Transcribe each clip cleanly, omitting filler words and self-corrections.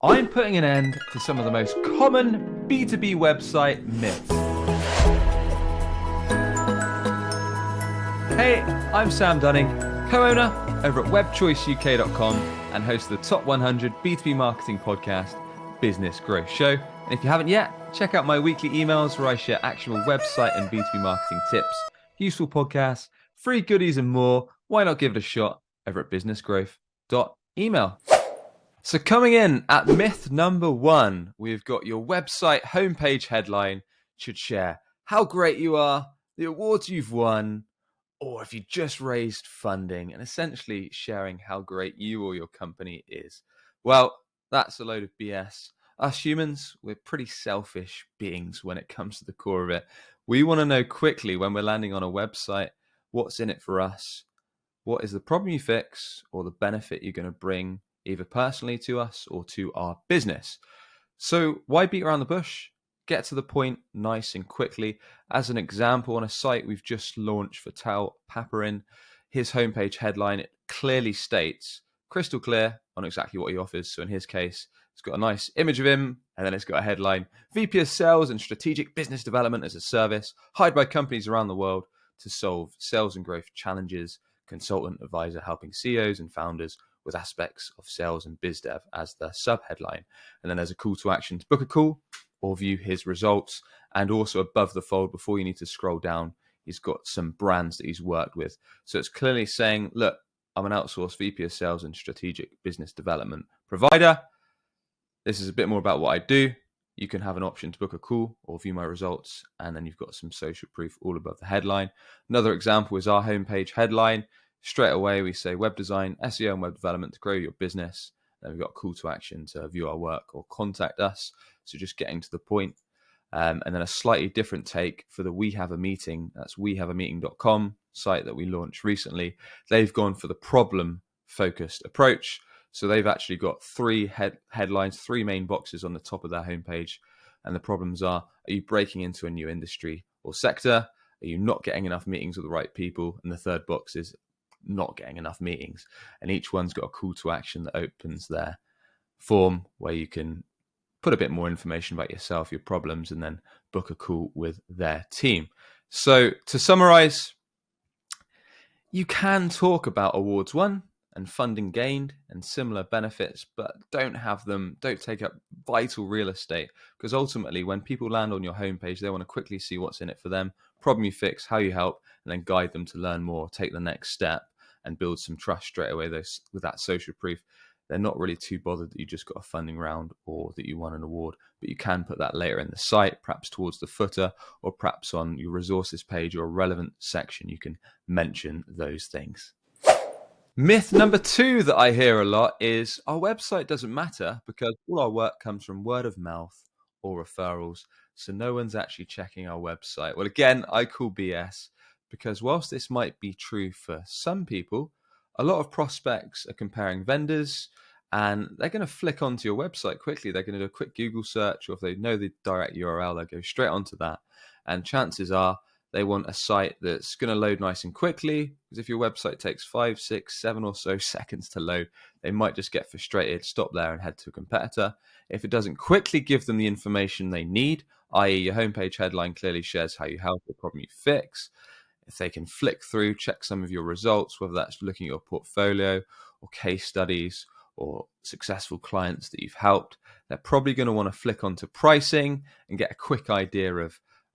I'm putting an end to some of the most common B2B website myths. Hey, I'm Sam Dunning, co-owner over at webchoiceuk.com and host of the top 100 B2B marketing podcast, Business Growth Show. And if you haven't yet, check out my weekly emails where I share actual website and B2B marketing tips, useful podcasts, free goodies and more. Why not give it a shot over at businessgrowth.email. So coming in at myth number 1, we've got your website homepage headline should share how great you are, the awards you've won, or if you just raised funding, and essentially sharing how great you or your company is. Well, that's a load of BS. Us humans, we're pretty selfish beings when it comes to the core of it. We want to know quickly when we're landing on a website, what's in it for us, what is the problem you fix, or the benefit you're going to bring either personally to us or to our business. So why beat around the bush? Get to the point nice and quickly. As an example, on a site we've just launched for Tal Paparin, his homepage headline, it clearly states, crystal clear on exactly what he offers. So in his case, it's got a nice image of him, and then it's got a headline, VP of Sales and Strategic Business Development as a Service, hired by companies around the world to solve sales and growth challenges, consultant advisor helping CEOs and founders with aspects of sales and biz dev as the sub-headline. And then there's a call to action to book a call or view his results. And also above the fold, before you need to scroll down, he's got some brands that he's worked with. So it's clearly saying, look, I'm an outsourced VP of Sales and Strategic Business Development provider. This is a bit more about what I do. You can have an option to book a call or view my results. And then you've got some social proof all above the headline. Another example is our homepage headline. Straight away, we say web design, SEO, and web development to grow your business. Then we've got a call to action to view our work or contact us. So just getting to the point. And then a slightly different take for the We Have a Meeting. That's wehaveameeting.com site that we launched recently. They've gone for the problem-focused approach. So they've actually got 3 headlines, 3 main boxes on the top of their homepage. And the problems are you breaking into a new industry or sector? Are you not getting enough meetings with the right people? And the third box is not getting enough meetings, and each one's got a call to action that opens their form where you can put a bit more information about yourself, your problems, and then book a call with their team. So to summarize, you can talk about awards won and funding gained and similar benefits, but don't take up vital real estate, because ultimately when people land on your homepage, they want to quickly see what's in it for them, problem you fix, how you help, and then guide them to learn more, take the next step and build some trust straight away with that social proof. They're not really too bothered that you just got a funding round or that you won an award, but you can put that later in the site, perhaps towards the footer or perhaps on your resources page or a relevant section. You can mention those things. Myth number 2 that I hear a lot is our website doesn't matter because all our work comes from word of mouth or referrals. So no one's actually checking our website. Well, again, I call BS, because whilst this might be true for some people, a lot of prospects are comparing vendors and they're going to flick onto your website quickly. They're going to do a quick Google search, or if they know the direct URL, they'll go straight onto that. And chances are they want a site that's going to load nice and quickly, because if your website takes 5, 6, 7 or so seconds to load, they might just get frustrated, stop there and head to a competitor. If it doesn't quickly give them the information they need, i.e. your homepage headline clearly shares how you help the problem you fix, if they can flick through, check some of your results, whether that's looking at your portfolio or case studies or successful clients that you've helped, they're probably going to want to flick onto pricing and get a quick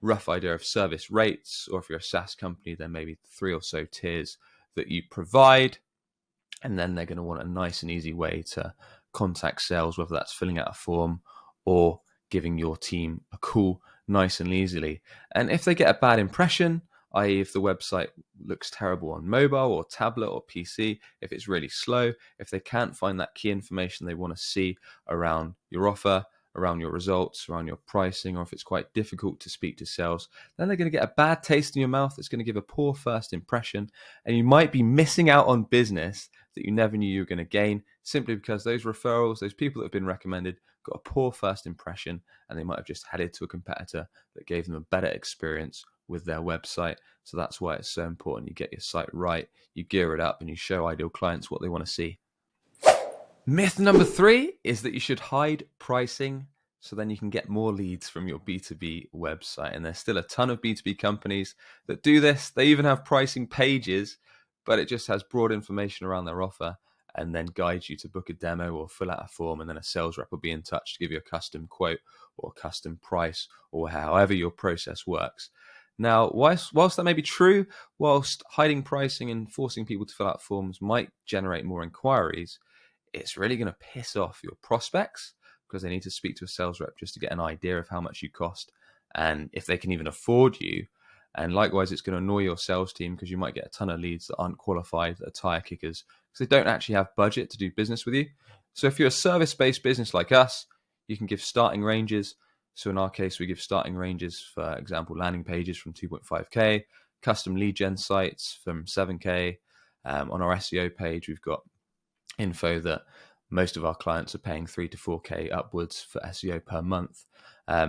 rough idea of service rates. Or if you're a SaaS company, then maybe 3 or so tiers that you provide. And then they're going to want a nice and easy way to contact sales, whether that's filling out a form or giving your team a call nice and easily. And if they get a bad impression, i.e. if the website looks terrible on mobile or tablet or PC, if it's really slow, if they can't find that key information they want to see around your offer, around your results, around your pricing, or if it's quite difficult to speak to sales, then they're going to get a bad taste in your mouth. It's going to give a poor first impression, and you might be missing out on business that you never knew you were going to gain, simply because those referrals, those people that have been recommended, got a poor first impression, and they might have just headed to a competitor that gave them a better experience with their website. So that's why it's so important you get your site right, you gear it up, and you show ideal clients what they want to see. Myth number 3 is that you should hide pricing so then you can get more leads from your B2B website. And there's still a ton of B2B companies that do this. They even have pricing pages, but it just has broad information around their offer and then guides you to book a demo or fill out a form. And then a sales rep will be in touch to give you a custom quote or a custom price or however your process works. Now, whilst that may be true, whilst hiding pricing and forcing people to fill out forms might generate more inquiries, it's really going to piss off your prospects because they need to speak to a sales rep just to get an idea of how much you cost and if they can even afford you. And likewise, it's going to annoy your sales team because you might get a ton of leads that aren't qualified, that are tire kickers, because they don't actually have budget to do business with you. So if you're a service-based business like us, you can give starting ranges. So in our case, we give starting ranges, for example, landing pages from 2.5K, custom lead gen sites from 7K. On our SEO page, we've got info that most of our clients are paying 3 to 4K upwards for SEO per month.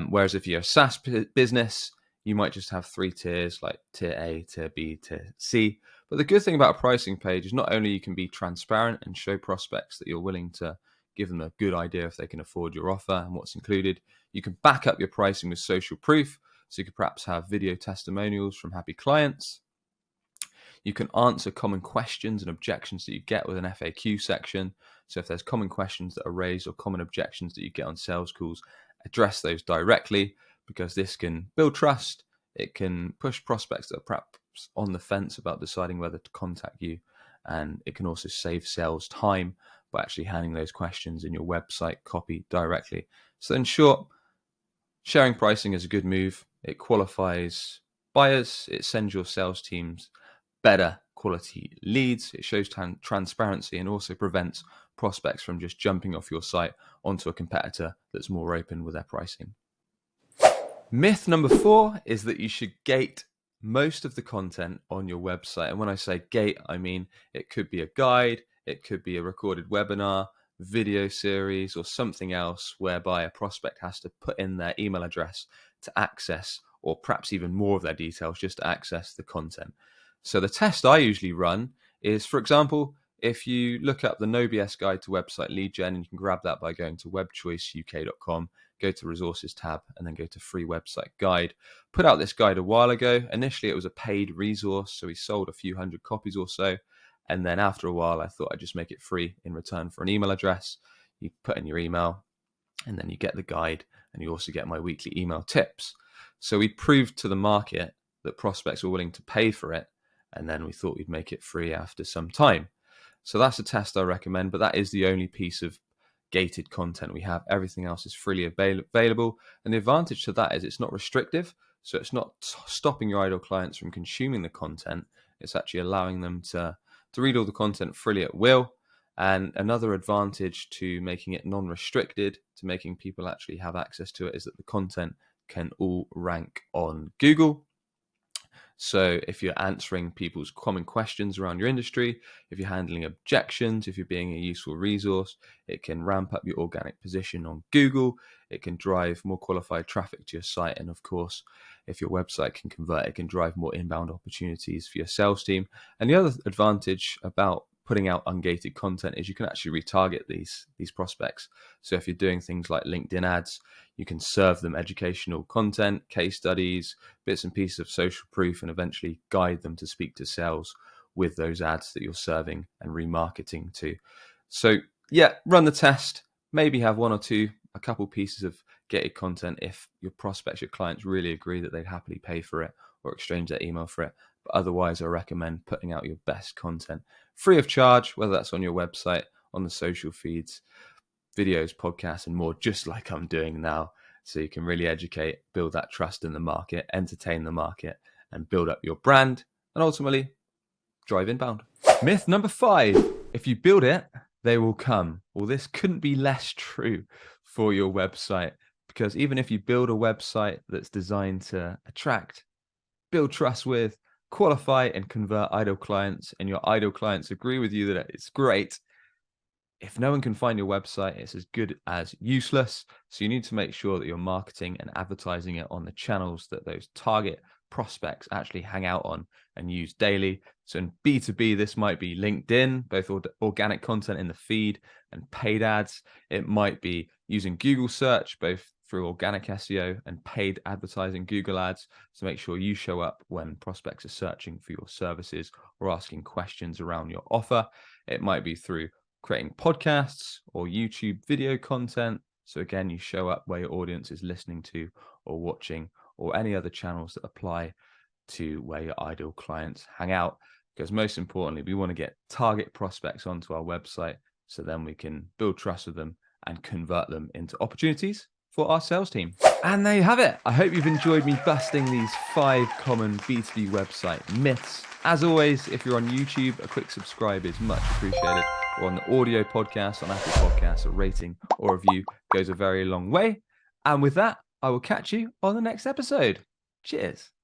Whereas if you're a SaaS business, you might just have 3 tiers like tier A, tier B, tier C. But the good thing about a pricing page is not only you can be transparent and show prospects that you're willing to give them a good idea if they can afford your offer and what's included, you can back up your pricing with social proof. So you could perhaps have video testimonials from happy clients. You can answer common questions and objections that you get with an FAQ section. So if there's common questions that are raised or common objections that you get on sales calls, address those directly, because this can build trust. It can push prospects that are perhaps on the fence about deciding whether to contact you. And it can also save sales time by actually handing those questions in your website copy directly. So in short, sharing pricing is a good move. It qualifies buyers. It sends your sales teams better quality leads. It shows transparency and also prevents prospects from just jumping off your site onto a competitor that's more open with their pricing. Myth number 4 is that you should gate most of the content on your website. And when I say gate, I mean it could be a guide, it could be a recorded webinar, video series, or something else whereby a prospect has to put in their email address to access, or perhaps even more of their details just to access the content. So the test I usually run is, for example, if you look up the No BS guide to website lead gen, and you can grab that by going to webchoiceuk.com, go to resources tab, and then go to free website guide. Put out this guide a while ago. Initially, it was a paid resource, so we sold a few hundred copies or so. And then after a while, I thought I'd just make it free in return for an email address. You put in your email, and then you get the guide, and you also get my weekly email tips. So we proved to the market that prospects were willing to pay for it, and then we thought we'd make it free after some time. So that's a test I recommend, but that is the only piece of gated content we have. Everything else is freely available. And the advantage to that is it's not restrictive. So it's not stopping your ideal clients from consuming the content. It's actually allowing them to read all the content freely at will. And another advantage to making it non-restricted, to making people actually have access to it, is that the content can all rank on Google. So if you're answering people's common questions around your industry, if you're handling objections, if you're being a useful resource, it can ramp up your organic position on Google. It can drive more qualified traffic to your site. And of course, if your website can convert, it can drive more inbound opportunities for your sales team. And the other advantage about putting out ungated content is you can actually retarget these prospects. So if you're doing things like LinkedIn ads, you can serve them educational content, case studies, bits and pieces of social proof, and eventually guide them to speak to sales with those ads that you're serving and remarketing to. So yeah, run the test, maybe have a couple pieces of gated content if your prospects, your clients really agree that they'd happily pay for it or exchange their email for it. But otherwise, I recommend putting out your best content free of charge, whether that's on your website, on the social feeds, videos, podcasts, and more, just like I'm doing now. So you can really educate, build that trust in the market, entertain the market, and build up your brand, and ultimately drive inbound. Myth number 5, if you build it, they will come. Well, this couldn't be less true for your website, because even if you build a website that's designed to attract, build trust with, qualify and convert idle clients, and your idle clients agree with you that it's great, if no one can find your website, it's as good as useless. So you need to make sure that you're marketing and advertising it on the channels that those target prospects actually hang out on and use daily. So in B2B, this might be LinkedIn, both organic content in the feed and paid ads. It might be using Google search, both through organic SEO and paid advertising Google ads, to make sure you show up when prospects are searching for your services or asking questions around your offer. It might be through creating podcasts or YouTube video content. So again, you show up where your audience is listening to or watching, or any other channels that apply to where your ideal clients hang out. Because most importantly, we want to get target prospects onto our website, so then we can build trust with them and convert them into opportunities for our sales team. And there you have it. I hope you've enjoyed me busting these 5 common B2B website myths. As always, if you're on YouTube, a quick subscribe is much appreciated. Or on the audio podcast on Apple Podcasts, a rating or review goes a very long way. And with that, I will catch you on the next episode. Cheers.